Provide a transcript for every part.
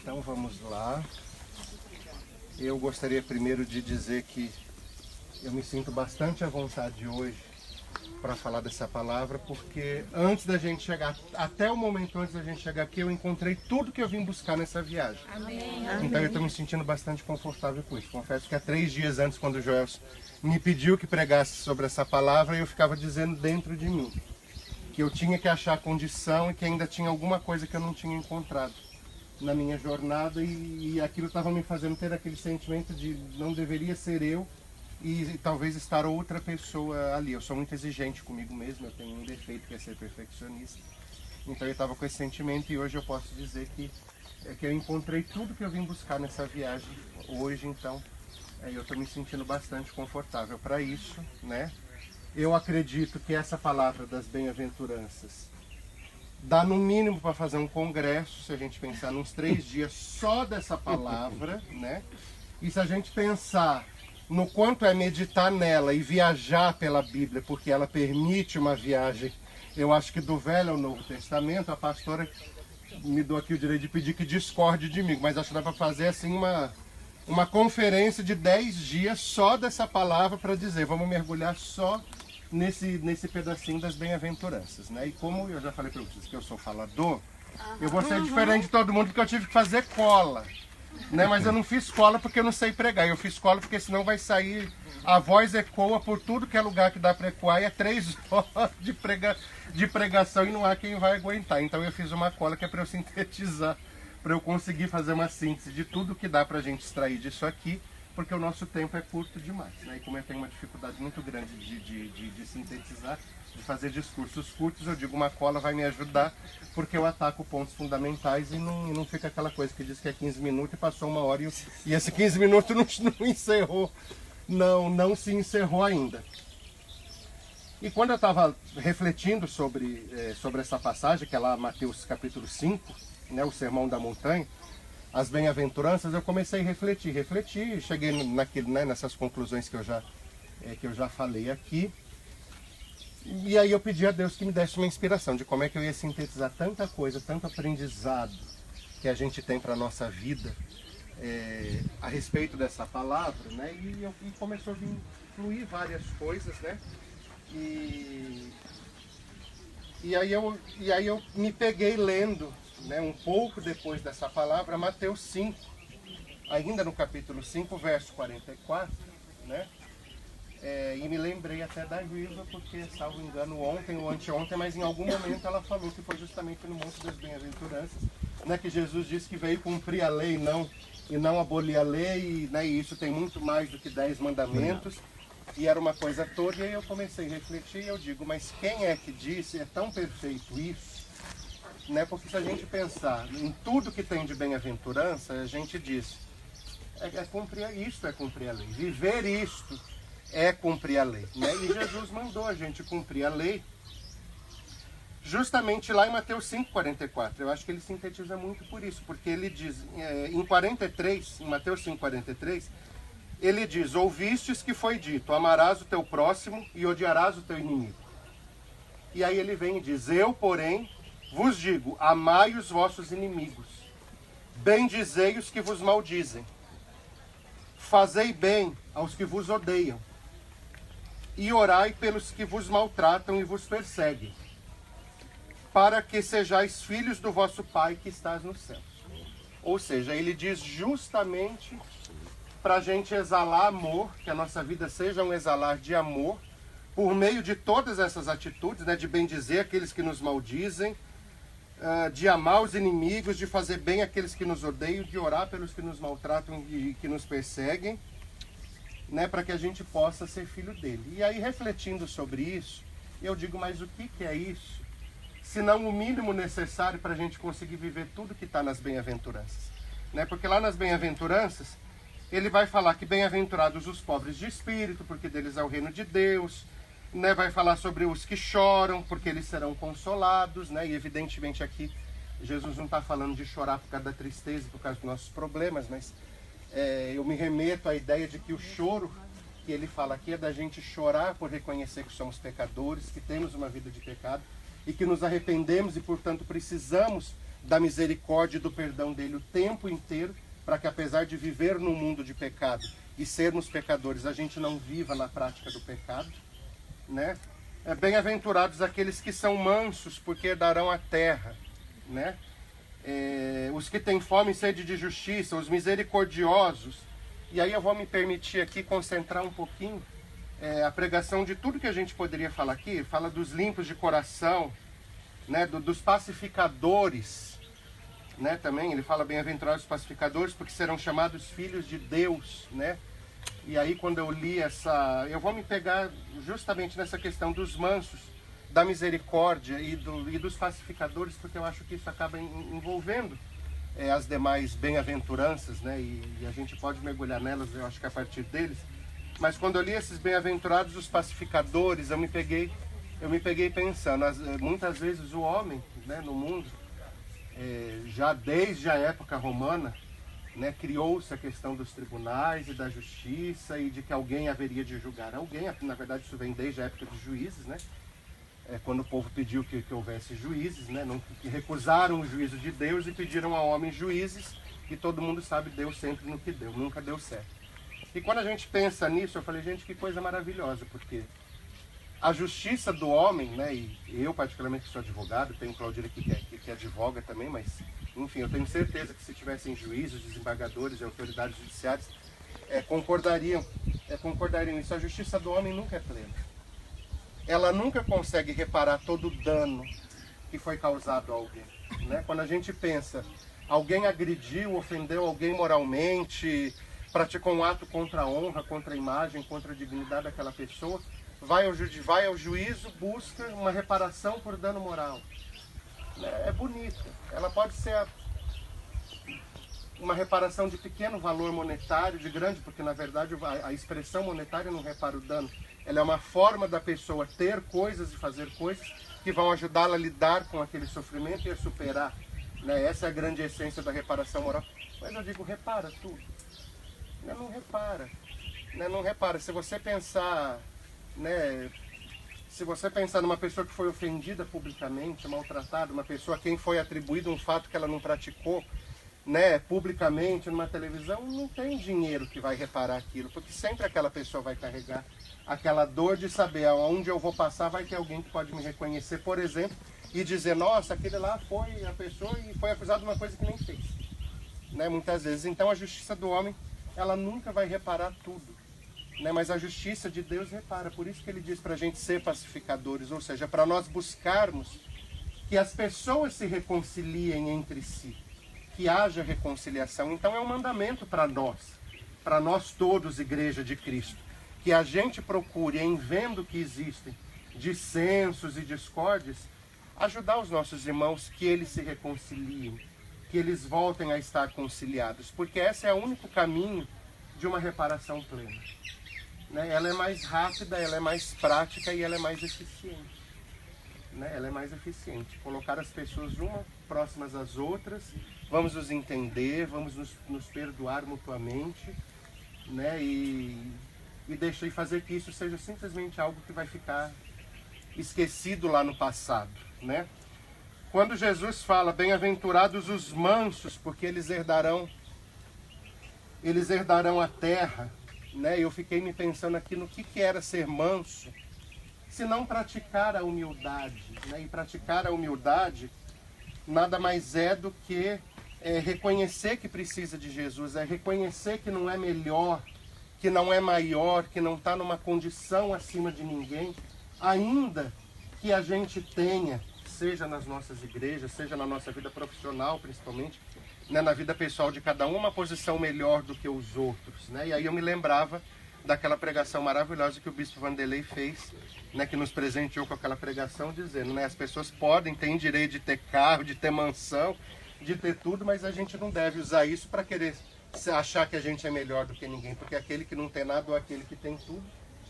Então vamos lá. Eu gostaria primeiro de dizer que eu me sinto bastante à vontade hoje para falar dessa palavra, porque antes da gente chegar, até o momento antes da gente chegar aqui, eu encontrei tudo que eu vim buscar nessa viagem. Amém. Então eu estou me sentindo bastante confortável com isso. Confesso que há 3 dias antes, quando o Joel me pediu que pregasse sobre essa palavra, eu ficava dizendo dentro de mim que eu tinha que achar condição e que ainda tinha alguma coisa que eu não tinha encontrado na minha jornada, e aquilo estava me fazendo ter aquele sentimento de não deveria ser eu e talvez estar outra pessoa ali. Eu sou muito exigente comigo mesmo, eu tenho um defeito que é ser perfeccionista. Então eu estava com esse sentimento e hoje eu posso dizer que eu encontrei tudo que eu vim buscar nessa viagem hoje. Então eu estou me sentindo bastante confortável para isso, né? Eu acredito que essa palavra das bem-aventuranças dá no mínimo para fazer um congresso, se a gente pensar nos 3 dias só dessa palavra, né? E se a gente pensar no quanto é meditar nela e viajar pela Bíblia, porque ela permite uma viagem, eu acho que do Velho ao Novo Testamento. A pastora me deu aqui o direito de pedir que discorde de mim, mas acho que dá para fazer assim uma conferência de 10 dias só dessa palavra para dizer, vamos mergulhar só nesse pedacinho das bem-aventuranças, né? E como eu já falei para vocês que eu sou falador, eu vou ser diferente de todo mundo, porque eu tive que fazer cola, né? Mas eu não fiz cola porque eu não sei pregar, eu fiz cola porque senão vai sair, a voz ecoa por tudo que é lugar que dá para ecoar, e é 3 horas de pregação e não há quem vai aguentar. Então eu fiz uma cola que é para eu sintetizar, para eu conseguir fazer uma síntese de tudo que dá para a gente extrair disso aqui, porque o nosso tempo é curto demais, né? E como eu tenho uma dificuldade muito grande de sintetizar, de fazer discursos curtos, eu digo uma cola vai me ajudar, porque eu ataco pontos fundamentais e não fica aquela coisa que diz que é 15 minutos e passou 1 hora e esse 15 minutos não encerrou, não se encerrou ainda. E quando eu estava refletindo sobre essa passagem, que é lá Mateus capítulo 5, né, o Sermão da Montanha, as bem-aventuranças, eu comecei a refletir, cheguei nessas conclusões que eu já falei aqui. E aí eu pedi a Deus que me desse uma inspiração de como é que eu ia sintetizar tanta coisa, tanto aprendizado que a gente tem para a nossa vida a respeito dessa palavra, né? E começou a vir fluir várias coisas, né? E aí eu me peguei lendo, né, um pouco depois dessa palavra, Mateus 5, ainda no capítulo 5, verso 44, né? E me lembrei até da Riva, porque, salvo engano, ontem ou anteontem, mas em algum momento ela falou que foi justamente no Monte das Bem-aventuranças, né, que Jesus disse que veio cumprir a lei e não abolir a lei, né, e isso tem muito mais do que 10 mandamentos, e era uma coisa toda. E aí eu comecei a refletir e eu digo, mas quem é que disse, é tão perfeito isso? Né? Porque se a gente pensar em tudo que tem de bem-aventurança, a gente diz, cumprir isto é cumprir a lei, viver isto é cumprir a lei, né? E Jesus mandou a gente cumprir a lei justamente lá em Mateus 5,44. Eu acho que ele sintetiza muito por isso, porque ele diz, em Mateus 5,43, ele diz, ouvistes que foi dito, amarás o teu próximo e odiarás o teu inimigo. E aí ele vem e diz, eu, porém, vos digo, amai os vossos inimigos, bendizei os que vos maldizem, fazei bem aos que vos odeiam, e orai pelos que vos maltratam e vos perseguem, para que sejais filhos do vosso Pai que estás nos céus. Ou seja, ele diz justamente para a gente exalar amor, que a nossa vida seja um exalar de amor, por meio de todas essas atitudes, né, de bendizer aqueles que nos maldizem, de amar os inimigos, de fazer bem àqueles que nos odeiam, de orar pelos que nos maltratam e que nos perseguem, né, para que a gente possa ser filho dele. E aí, refletindo sobre isso, eu digo, mas o que é isso? Se não o mínimo necessário para a gente conseguir viver tudo que está nas bem-aventuranças, né? Porque lá nas bem-aventuranças, ele vai falar que bem-aventurados os pobres de espírito, porque deles é o reino de Deus, né? Vai falar sobre os que choram, porque eles serão consolados, né? E evidentemente aqui Jesus não está falando de chorar por causa da tristeza, por causa dos nossos problemas, mas eu me remeto à ideia de que o choro que ele fala aqui é da gente chorar por reconhecer que somos pecadores, que temos uma vida de pecado e que nos arrependemos e, portanto, precisamos da misericórdia e do perdão dele o tempo inteiro, para que apesar de viver num mundo de pecado e sermos pecadores, a gente não viva na prática do pecado, né? Bem-aventurados aqueles que são mansos, porque herdarão a terra, né? Os que têm fome e sede de justiça, os misericordiosos. E aí eu vou me permitir aqui concentrar um pouquinho a pregação de tudo que a gente poderia falar aqui. Fala dos limpos de coração, né? Dos pacificadores, né? Também ele fala bem-aventurados os pacificadores, porque serão chamados filhos de Deus, né? E aí quando eu li eu vou me pegar justamente nessa questão dos mansos, da misericórdia e dos pacificadores, porque eu acho que isso acaba envolvendo as demais bem-aventuranças, né? E a gente pode mergulhar nelas, eu acho que a partir deles. Mas quando eu li esses bem-aventurados, os pacificadores, eu me peguei pensando, muitas vezes o homem, né, no mundo, já desde a época romana, né, criou-se a questão dos tribunais e da justiça e de que alguém haveria de julgar alguém. Na verdade, isso vem desde a época dos juízes, né? Quando o povo pediu que houvesse juízes, né? Que recusaram o juízo de Deus e pediram a homens juízes, e todo mundo sabe, Deus sempre no que deu, nunca deu certo. E quando a gente pensa nisso, eu falei, gente, que coisa maravilhosa, porque a justiça do homem, né, e eu particularmente sou advogado, tenho Claudira aqui que advoga também, mas enfim, eu tenho certeza que se tivessem juízes, desembargadores e autoridades judiciárias, concordariam isso. A justiça do homem nunca é plena. Ela nunca consegue reparar todo o dano que foi causado a alguém, né? Quando a gente pensa, alguém agrediu, ofendeu alguém moralmente, praticou um ato contra a honra, contra a imagem, contra a dignidade daquela pessoa, vai ao juízo, busca uma reparação por dano moral. É bonita. Ela pode ser uma reparação de pequeno valor monetário, de grande, porque na verdade a expressão monetária não repara o dano. Ela é uma forma da pessoa ter coisas e fazer coisas que vão ajudá-la a lidar com aquele sofrimento e a superar, né? Essa é a grande essência da reparação moral. Mas eu digo, repara tudo. Não repara. Não repara. Se você pensar, né? Se você pensar numa pessoa que foi ofendida publicamente, maltratada, uma pessoa a quem foi atribuído um fato que ela não praticou, né, publicamente, numa televisão, não tem dinheiro que vai reparar aquilo, porque sempre aquela pessoa vai carregar aquela dor de saber aonde eu vou passar, vai ter alguém que pode me reconhecer, por exemplo, e dizer, nossa, aquele lá foi a pessoa e foi acusado de uma coisa que nem fez, né, muitas vezes. Então a justiça do homem, ela nunca vai reparar tudo. Né, mas a justiça de Deus repara, por isso que ele diz para a gente ser pacificadores, ou seja, para nós buscarmos que as pessoas se reconciliem entre si, que haja reconciliação. Então é um mandamento para nós todos, Igreja de Cristo, que a gente procure, em vendo que existem dissensos e discórdias, ajudar os nossos irmãos que eles se reconciliem, que eles voltem a estar conciliados, porque esse é o único caminho de uma reparação plena. Né? Ela é mais rápida, ela é mais prática e ela é mais eficiente. Né? Ela é mais eficiente. Colocar as pessoas umas próximas às outras, vamos nos entender, vamos nos perdoar mutuamente, né? E fazer que isso seja simplesmente algo que vai ficar esquecido lá no passado. Né? Quando Jesus fala, bem-aventurados os mansos, porque eles herdarão a terra, né? Eu fiquei me pensando aqui no que era ser manso, se não praticar a humildade, né? E praticar a humildade nada mais é do que reconhecer que precisa de Jesus, é reconhecer que não é melhor, que não é maior, que não está numa condição acima de ninguém, ainda que a gente tenha, seja nas nossas igrejas, seja na nossa vida profissional principalmente, né, na vida pessoal de cada um, uma posição melhor do que os outros. Né? E aí eu me lembrava daquela pregação maravilhosa que o Bispo Vanderlei fez, né, que nos presenteou com aquela pregação, dizendo, né, as pessoas têm direito de ter carro, de ter mansão, de ter tudo, mas a gente não deve usar isso para querer achar que a gente é melhor do que ninguém, porque aquele que não tem nada ou aquele que tem tudo,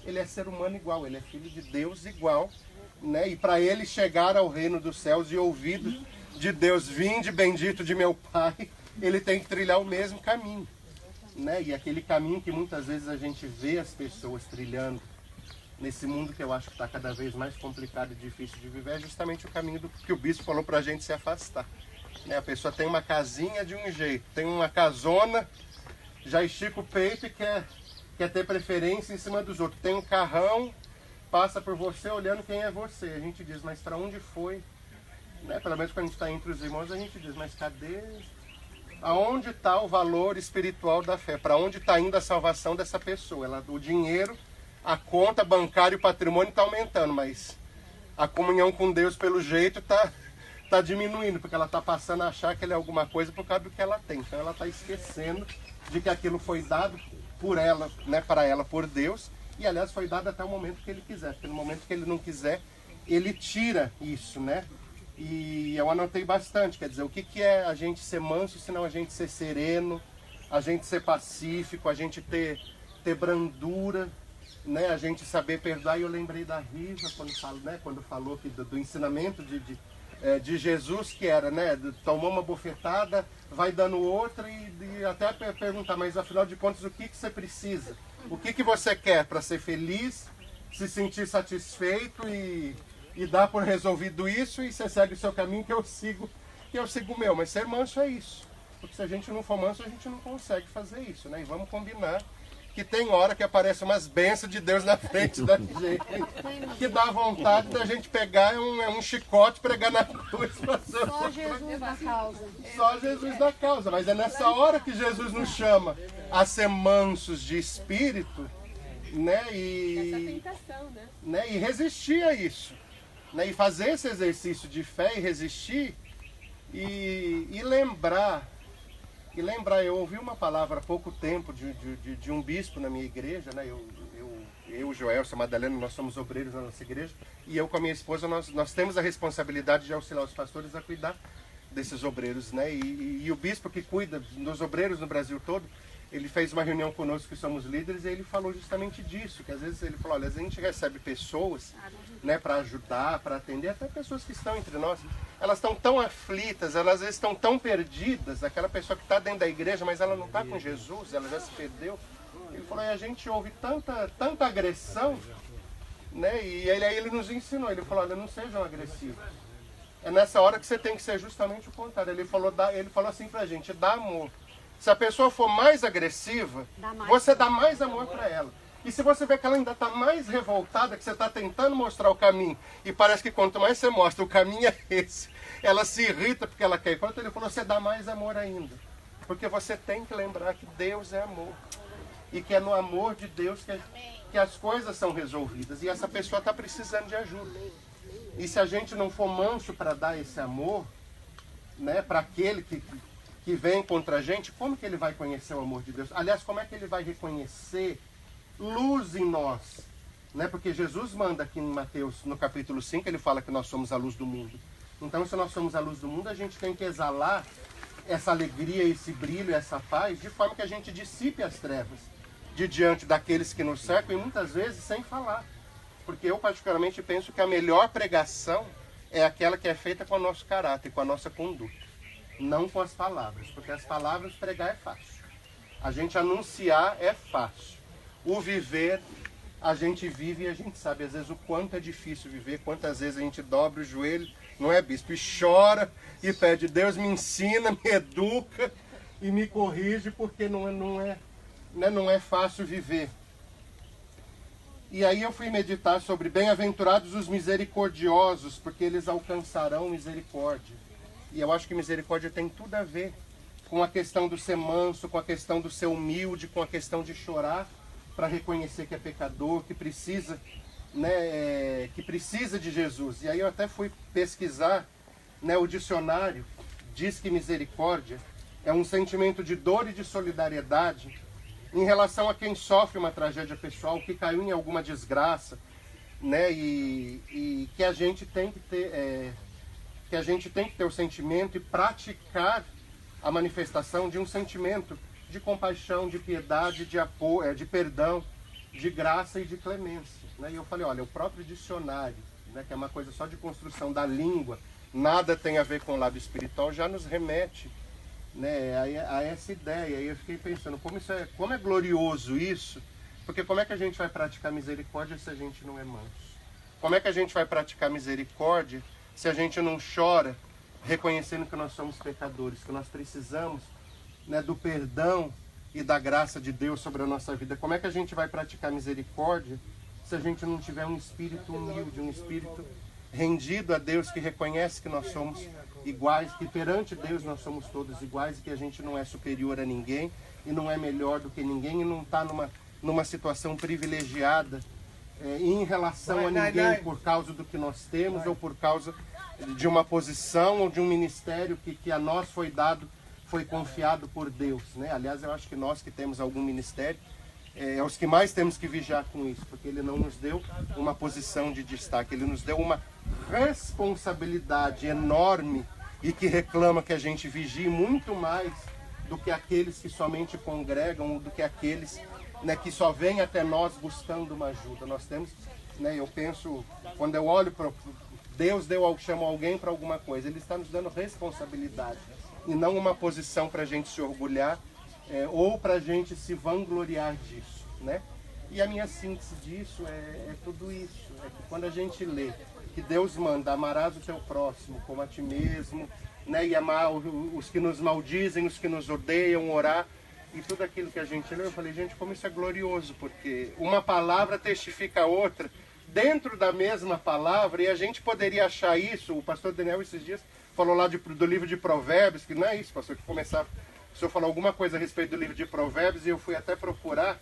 ele é ser humano igual, ele é filho de Deus igual, né? E para ele chegar ao reino dos céus e ouvido de Deus, vinde bendito de meu Pai, ele tem que trilhar o mesmo caminho, né? E aquele caminho que muitas vezes a gente vê as pessoas trilhando nesse mundo que eu acho que está cada vez mais complicado e difícil de viver, é justamente o caminho que o bispo falou para a gente se afastar. Né? A pessoa tem uma casinha de um jeito, tem uma casona, já estica o peito e quer ter preferência em cima dos outros. Tem um carrão, passa por você olhando quem é você. A gente diz, mas para onde foi? Né? Pelo menos quando a gente está entre os irmãos, a gente diz, mas cadê? Aonde está o valor espiritual da fé? Para onde está indo a salvação dessa pessoa? O dinheiro, a conta bancária e o patrimônio está aumentando, mas a comunhão com Deus, pelo jeito, está diminuindo, porque ela está passando a achar que ele é alguma coisa por causa do que ela tem. Então ela está esquecendo de que aquilo foi dado por ela, né, para ela por Deus, e aliás foi dado até o momento que ele quiser, porque no momento que ele não quiser, ele tira isso, né? E eu anotei bastante, quer dizer, o que é a gente ser manso, senão a gente ser sereno, a gente ser pacífico, a gente ter brandura, né? A gente saber perdoar. E eu lembrei da Risa quando falou que do ensinamento de Jesus, que era, né, tomou uma bofetada, vai dando outra e até perguntar, mas afinal de contas, o que você precisa? O que você quer para ser feliz, se sentir satisfeito e dar por resolvido isso, e você segue o seu caminho que eu sigo o meu. Mas ser manso é isso, porque se a gente não for manso, a gente não consegue fazer isso, né? E vamos combinar que tem hora que aparece umas bênçãos de Deus na frente da gente, que dá vontade da gente pegar um chicote, pregar na cruz. Só Jesus da causa. Só Jesus da causa. Mas é nessa hora que Jesus nos chama a ser mansos de espírito, né? E, essa tentação, né? E resistir a isso. Né? E fazer esse exercício de fé e resistir e lembrar. E lembrar, eu ouvi uma palavra há pouco tempo de um bispo na minha igreja, né? Eu, Joelson, a Madalena, nós somos obreiros na nossa igreja, e eu com a minha esposa, nós temos a responsabilidade de auxiliar os pastores a cuidar desses obreiros, né? E o bispo que cuida dos obreiros no Brasil todo, ele fez uma reunião conosco que somos líderes, e ele falou justamente disso, que às vezes ele falou, olha, a gente recebe pessoas, né, para ajudar, para atender, até pessoas que estão entre nós, elas estão tão aflitas, elas às vezes estão tão perdidas, aquela pessoa que está dentro da igreja, mas ela não está com Jesus, ela já se perdeu. Ele falou, e a gente ouve tanta agressão, né? E aí ele nos ensinou, ele falou, olha, não sejam agressivos. É nessa hora que você tem que ser justamente o contrário. Ele falou assim pra gente, dá amor. Se a pessoa for mais agressiva, você dá mais amor para ela. E se você vê que ela ainda está mais revoltada, que você está tentando mostrar o caminho, e parece que quanto mais você mostra, o caminho é esse, ela se irrita porque ela quer ir. Quando ele falou, você dá mais amor ainda. Porque você tem que lembrar que Deus é amor. E que é no amor de Deus que as coisas são resolvidas. E essa pessoa está precisando de ajuda. E se a gente não for manso para dar esse amor, né, para aquele que vem contra a gente, como que ele vai conhecer o amor de Deus? Aliás, como é que ele vai reconhecer luz em nós? Né? Porque Jesus manda aqui em Mateus, no capítulo 5, ele fala que nós somos a luz do mundo. Então, se nós somos a luz do mundo, a gente tem que exalar essa alegria, esse brilho, essa paz, de forma que a gente dissipe as trevas de diante daqueles que nos cercam, e muitas vezes sem falar. Porque eu particularmente penso que a melhor pregação é aquela que é feita com o nosso caráter, com a nossa conduta. Não com as palavras, porque as palavras pregar é fácil. A gente anunciar é fácil. O viver, a gente vive e a gente sabe às vezes o quanto é difícil viver, quantas vezes a gente dobra o joelho, não é, bispo? E chora e pede, Deus me ensina, me educa e me corrige, porque não é fácil viver. E aí eu fui meditar sobre bem-aventurados os misericordiosos, porque eles alcançarão misericórdia. E eu acho que misericórdia tem tudo a ver com a questão do ser manso, com a questão do ser humilde, com a questão de chorar para reconhecer que é pecador, que precisa, né, que precisa de Jesus. E aí eu até fui pesquisar, né, o dicionário diz que misericórdia é um sentimento de dor e de solidariedade em relação a quem sofre uma tragédia pessoal, que caiu em alguma desgraça, né, e que a gente tem que ter... que a gente tem que ter o sentimento e praticar a manifestação de um sentimento de compaixão, de piedade, de apoio, de perdão, de graça e de clemência. Né? E eu falei, olha, o próprio dicionário, né, que é uma coisa só de construção da língua, nada tem a ver com o lado espiritual, já nos remete, né, a essa ideia. E eu fiquei pensando, como é glorioso isso, porque como é que a gente vai praticar misericórdia se a gente não é manso? Como é que a gente vai praticar misericórdia se a gente não chora, reconhecendo que nós somos pecadores, que nós precisamos, né, do perdão e da graça de Deus sobre a nossa vida. Como é que a gente vai praticar misericórdia se a gente não tiver um espírito humilde, um espírito rendido a Deus, que reconhece que nós somos iguais, que perante Deus nós somos todos iguais e que a gente não é superior a ninguém e não é melhor do que ninguém e não está numa situação privilegiada em relação a ninguém por causa do que nós temos ou por causa de uma posição ou de um ministério que a nós foi dado, foi confiado por Deus, né? Aliás, eu acho que nós que temos algum ministério, é os que mais temos que vigiar com isso, porque Ele não nos deu uma posição de destaque, Ele nos deu uma responsabilidade enorme e que reclama que a gente vigie muito mais do que aqueles que somente congregam, ou do que aqueles, né, que só vêm até nós buscando uma ajuda. Nós temos, né, eu penso, quando eu olho para Deus, chama alguém para alguma coisa, Ele está nos dando responsabilidade e não uma posição para a gente se orgulhar ou para a gente se vangloriar disso, né? E a minha síntese disso é tudo isso, é que quando a gente lê que Deus manda, amarás o teu próximo como a ti mesmo, né? E amar os que nos maldizem, os que nos odeiam, orar, e tudo aquilo que a gente lê, eu falei, gente, como isso é glorioso, porque uma palavra testifica a outra, dentro da mesma palavra, e a gente poderia achar isso, o pastor Daniel esses dias falou lá do livro de Provérbios, que não é isso, pastor, que começava, o senhor falou alguma coisa a respeito do livro de Provérbios, e eu fui até procurar,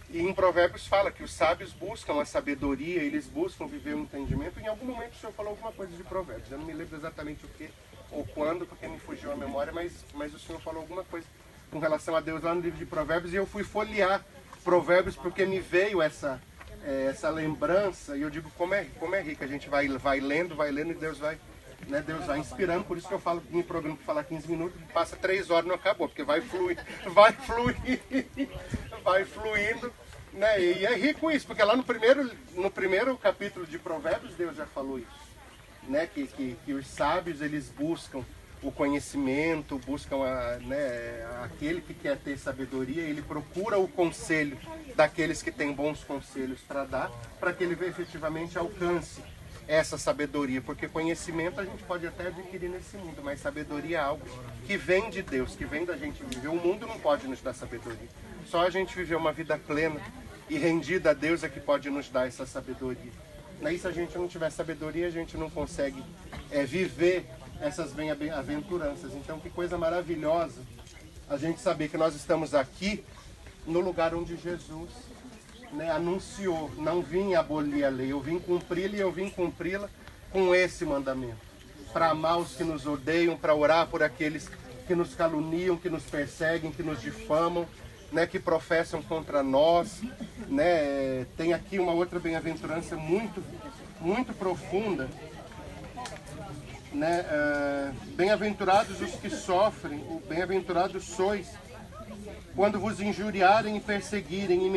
e em Provérbios fala que os sábios buscam a sabedoria, eles buscam viver o entendimento. Em algum momento o senhor falou alguma coisa de Provérbios, eu não me lembro exatamente o que ou quando, porque me fugiu a memória, mas o senhor falou alguma coisa com relação a Deus lá no livro de Provérbios, e eu fui folhear Provérbios porque me veio essa lembrança, e eu digo, como é rico, a gente vai lendo e Deus vai, né, Deus vai inspirando. Por isso que eu falo em programa que falar 15 minutos, passa 3 horas e não acabou, porque vai fluindo, né? E é rico isso, porque lá no primeiro capítulo de Provérbios Deus já falou isso, né? Que os sábios, eles buscam o conhecimento, buscam aquele que quer ter sabedoria, ele procura o conselho daqueles que têm bons conselhos para dar, para que ele efetivamente alcance essa sabedoria, porque conhecimento a gente pode até adquirir nesse mundo, mas sabedoria é algo que vem de Deus, que vem da gente viver. O mundo não pode nos dar sabedoria, só a gente viver uma vida plena e rendida a Deus é que pode nos dar essa sabedoria. E se a gente não tiver sabedoria, a gente não consegue viver essas bem-aventuranças. Então, que coisa maravilhosa a gente saber que nós estamos aqui no lugar onde Jesus, né, anunciou. Não vim abolir a lei, eu vim cumpri-la, e eu vim cumpri-la com esse mandamento, para amar os que nos odeiam, para orar por aqueles que nos caluniam, que nos perseguem, que nos difamam, né, que professam contra nós, né? Tem aqui uma outra bem-aventurança muito, muito profunda, né? Bem-aventurados os que sofrem, bem-aventurados sois quando vos injuriarem e perseguirem e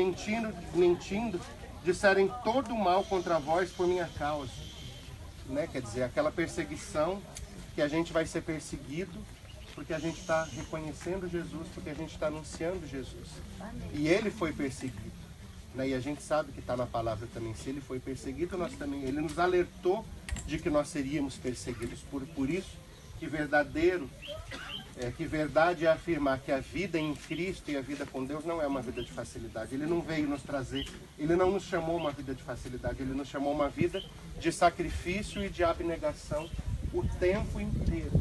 mentindo disserem todo o mal contra vós por minha causa, né? Quer dizer, aquela perseguição que a gente vai ser perseguido porque a gente está reconhecendo Jesus, porque a gente está anunciando Jesus. E ele foi perseguido, né? E a gente sabe que está na palavra também, se ele foi perseguido, nós também, ele nos alertou de que nós seríamos perseguidos. Por isso que verdade é afirmar que a vida em Cristo e a vida com Deus não é uma vida de facilidade. Ele não veio nos trazer, ele não nos chamou uma vida de facilidade, ele nos chamou uma vida de sacrifício e de abnegação o tempo inteiro.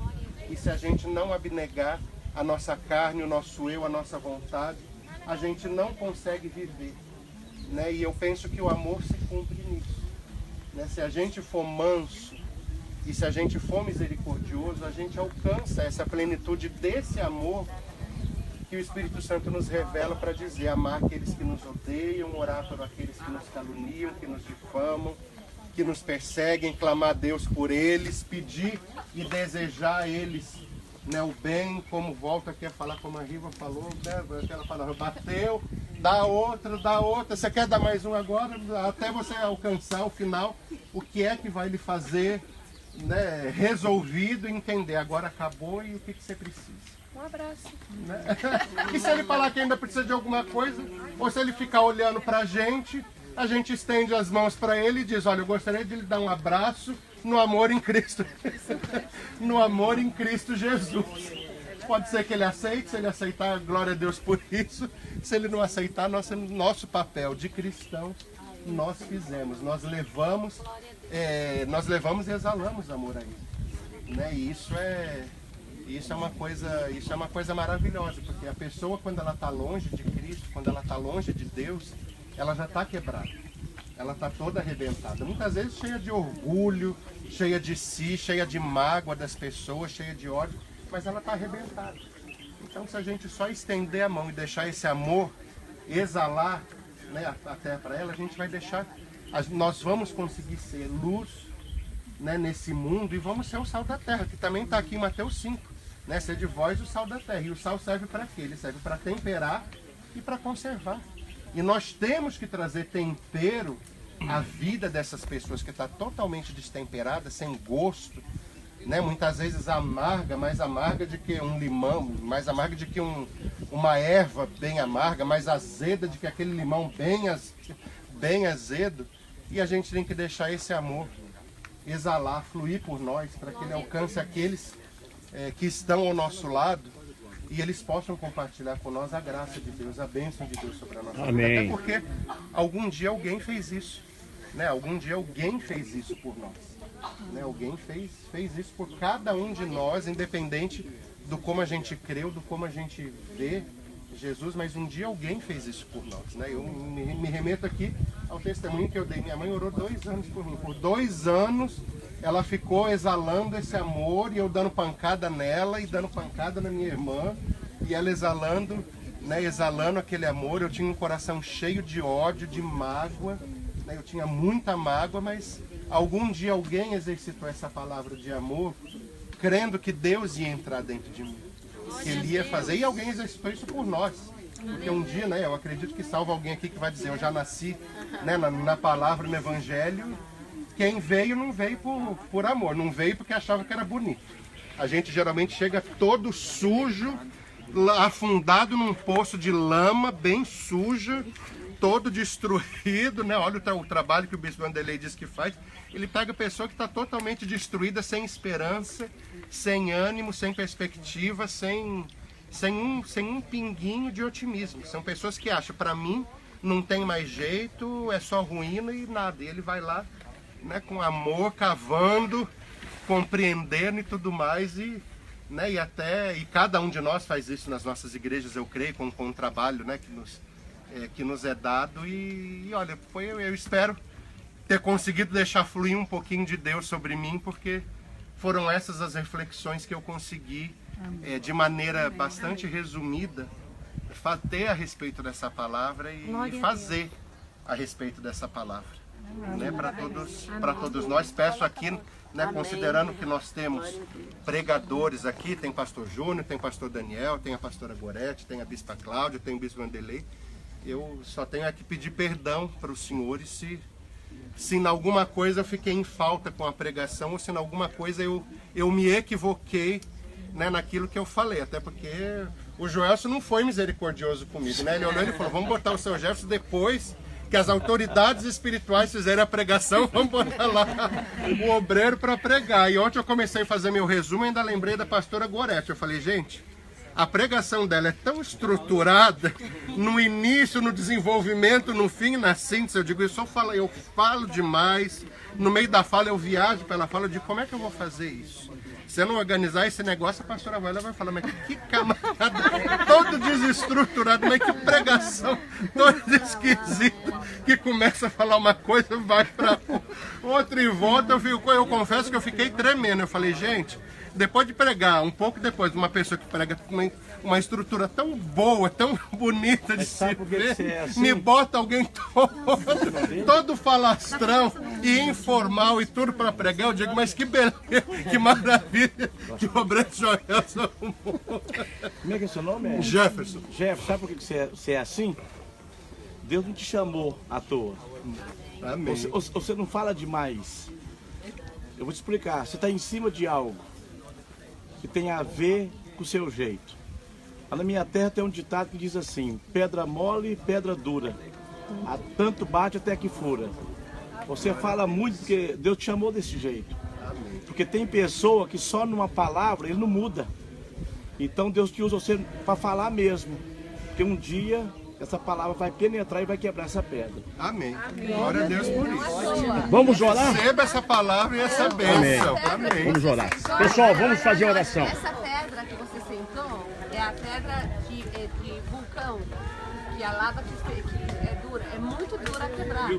E se a gente não abnegar a nossa carne, o nosso eu, a nossa vontade, a gente não consegue viver, né? E eu penso que o amor se cumpre nisso, né? Se a gente for manso e se a gente for misericordioso, a gente alcança essa plenitude desse amor que o Espírito Santo nos revela para dizer, amar aqueles que nos odeiam, orar por aqueles que nos caluniam, que nos difamam, que nos perseguem, clamar a Deus por eles, pedir e desejar a eles, né, o bem, como volta aqui a falar, como a Riva falou, né, aquela palavra, bateu, dá outra, você quer dar mais um agora, até você alcançar o final, o que é que vai lhe fazer, né, resolvido, entender, agora acabou e o que você precisa. Um abraço. Né? E se ele falar que ainda precisa de alguma coisa, ou se ele ficar olhando pra gente, a gente estende as mãos para ele e diz, olha, eu gostaria de lhe dar um abraço no amor em Cristo. No amor em Cristo Jesus. Pode ser que ele aceite, se ele aceitar, glória a Deus por isso. Se ele não aceitar, nosso papel de cristão, nós fizemos. Nós levamos e exalamos amor a ele. Né? E isso é uma coisa maravilhosa, porque a pessoa, quando ela está longe de Cristo, quando ela está longe de Deus, ela já está quebrada. Ela está toda arrebentada. Muitas vezes cheia de orgulho, cheia de si, cheia de mágoa das pessoas, cheia de ódio, mas ela está arrebentada. Então, se a gente só estender a mão e deixar esse amor exalar, né, até para ela, a gente vai deixar, nós vamos conseguir ser luz, né, nesse mundo, e vamos ser o sal da terra, que também está aqui em Mateus 5, né, ser de vós o sal da terra. E o sal serve para quê? Ele serve para temperar e para conservar. E nós temos que trazer tempero à vida dessas pessoas que está totalmente destemperada, sem gosto, né? Muitas vezes amarga, mais amarga de que um limão, mais amarga de que uma erva bem amarga, mais azeda de que aquele limão bem azedo. E a gente tem que deixar esse amor exalar, fluir por nós, para que ele alcance aqueles que estão ao nosso lado e eles possam compartilhar com nós a graça de Deus, a bênção de Deus sobre a nossa vida. Amém. Até porque algum dia alguém fez isso, né? Algum dia alguém fez isso por nós, né? Alguém fez isso por cada um de nós, independente do como a gente creu, do como a gente vê Jesus, mas um dia alguém fez isso por nós, né? Eu me remeto aqui ao testemunho que eu dei. Minha mãe orou 2 anos por mim. Por 2 anos ela ficou exalando esse amor e eu dando pancada nela e dando pancada na minha irmã e ela exalando, né? Exalando aquele amor. Eu tinha um coração cheio de ódio, de mágoa, né? Eu tinha muita mágoa, mas algum dia alguém exercitou essa palavra de amor, crendo que Deus ia entrar dentro de mim, que Ele ia fazer, e alguém exercitou isso por nós. Porque um dia, né, eu acredito que salva alguém aqui que vai dizer, eu já nasci, né, na palavra, no Evangelho. Quem veio não veio por amor, não veio porque achava que era bonito. A gente geralmente chega todo sujo, afundado num poço de lama, bem suja, todo destruído, né? Olha o trabalho que o Bispo Vanderlei diz que faz. Ele pega a pessoa que está totalmente destruída, sem esperança, sem ânimo, sem perspectiva, sem um pinguinho de otimismo. São pessoas que acham, para mim, não tem mais jeito, é só ruína e nada. E ele vai lá, né, com amor, cavando, compreendendo e tudo mais. Né, e cada um de nós faz isso nas nossas igrejas, eu creio, com o trabalho, né, que nos é dado. E olha, eu espero ter conseguido deixar fluir um pouquinho de Deus sobre mim, porque foram essas as reflexões que eu consegui, de maneira bastante resumida, ter a respeito dessa palavra e fazer a respeito dessa palavra, né, para todos nós. Peço aqui, né, considerando que nós temos pregadores aqui, tem pastor Júnior, tem pastor Daniel, tem a pastora Gorete, tem a bispa Cláudia, tem o bispo Vanderlei. Eu só tenho aqui pedir perdão para os senhores se em alguma coisa eu fiquei em falta com a pregação, ou se em alguma coisa eu me equivoquei, né, naquilo que eu falei. Até porque o Joelson não foi misericordioso comigo, né? Ele olhou e falou, vamos botar o seu Jefferson depois que as autoridades espirituais fizerem a pregação, vamos botar lá o obreiro para pregar. E ontem eu comecei a fazer meu resumo e ainda lembrei da pastora Gorete. Eu falei, gente, a pregação dela é tão estruturada, no início, no desenvolvimento, no fim, na síntese. Eu digo, eu falo demais, no meio da fala eu viajo pela fala, eu digo, como é que eu vou fazer isso? Se eu não organizar esse negócio, a pastora vai falar, mas que camarada todo desestruturado, mas que pregação todo esquisito, que começa a falar uma coisa, vai para outra e volta. Eu confesso que eu fiquei tremendo. Eu falei, gente, depois de pregar, um pouco depois de uma pessoa que prega uma estrutura tão boa, tão bonita de se ver, assim? Me bota alguém todo falastrão e informal e tudo para pregar. Eu digo, mas que beleza, que maravilha que o obreiro Joelson arrumou. Como é que é seu nome? Jefferson. Jefferson, sabe por que você é assim? Deus não te chamou à toa. Amém. Você não fala demais. Eu vou te explicar. Você está em cima de algo que tem a ver com o seu jeito. Lá na minha terra tem um ditado que diz assim, pedra mole, pedra dura. A tanto bate até que fura. Você fala muito porque Deus te chamou desse jeito. Porque tem pessoa que só numa palavra ele não muda. Então Deus te usa você para falar mesmo. Porque um dia essa palavra vai penetrar e vai quebrar essa pedra. Amém. Glória a Deus por isso. Vamos orar? Receba essa palavra e essa bênção. Amém. Vamos orar. Pessoal, vamos fazer oração. Essa pedra que você sentou é a pedra de vulcão, que a lava que é dura, é muito dura a quebrar.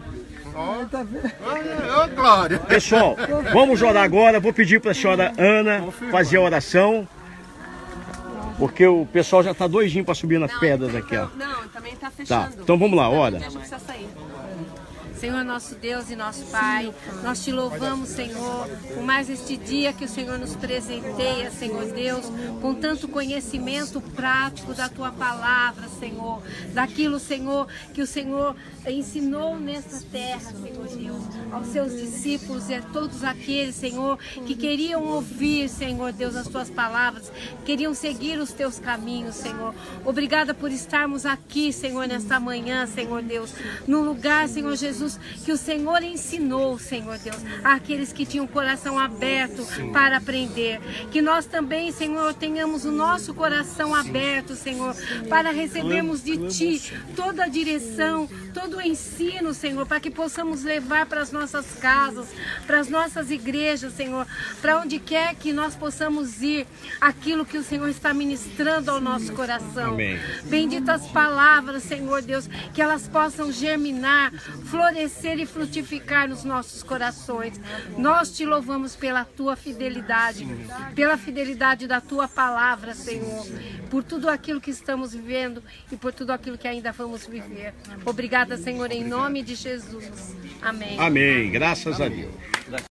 Ô, glória. Pessoal, vamos orar agora. Vou pedir para a senhora Ana fazer a oração. Porque o pessoal já está doidinho para subir nas pedras aqui, ó. Não, também está Tá, fechando. então vamos lá, ora. A gente precisa sair. Senhor, nosso Deus e nosso Pai, nós te louvamos, Senhor, por mais este dia que o Senhor nos presenteia, Senhor Deus, com tanto conhecimento prático da Tua palavra, Senhor, daquilo, Senhor, que o Senhor ensinou nesta terra, Senhor Deus, aos seus discípulos e a todos aqueles, Senhor, que queriam ouvir, Senhor Deus, as Tuas palavras, queriam seguir os Teus caminhos, Senhor. Obrigada por estarmos aqui, Senhor, nesta manhã, Senhor Deus, no lugar, Senhor Jesus, que o Senhor ensinou, Senhor Deus, àqueles que tinham o coração aberto para aprender. Que nós também, Senhor, tenhamos o nosso coração aberto, Senhor, para recebermos de Ti toda a direção, todo o ensino, Senhor, para que possamos levar para as nossas casas, para as nossas igrejas, Senhor, para onde quer que nós possamos ir, aquilo que o Senhor está ministrando ao nosso coração. Amém. Benditas palavras, Senhor Deus, que elas possam germinar, florescer e frutificar nos nossos corações. Nós te louvamos pela Tua fidelidade, pela fidelidade da Tua palavra, Senhor, por tudo aquilo que estamos vivendo e por tudo aquilo que ainda vamos viver. Obrigada, Senhor, em nome de Jesus. Amém. Amém. Graças a Deus.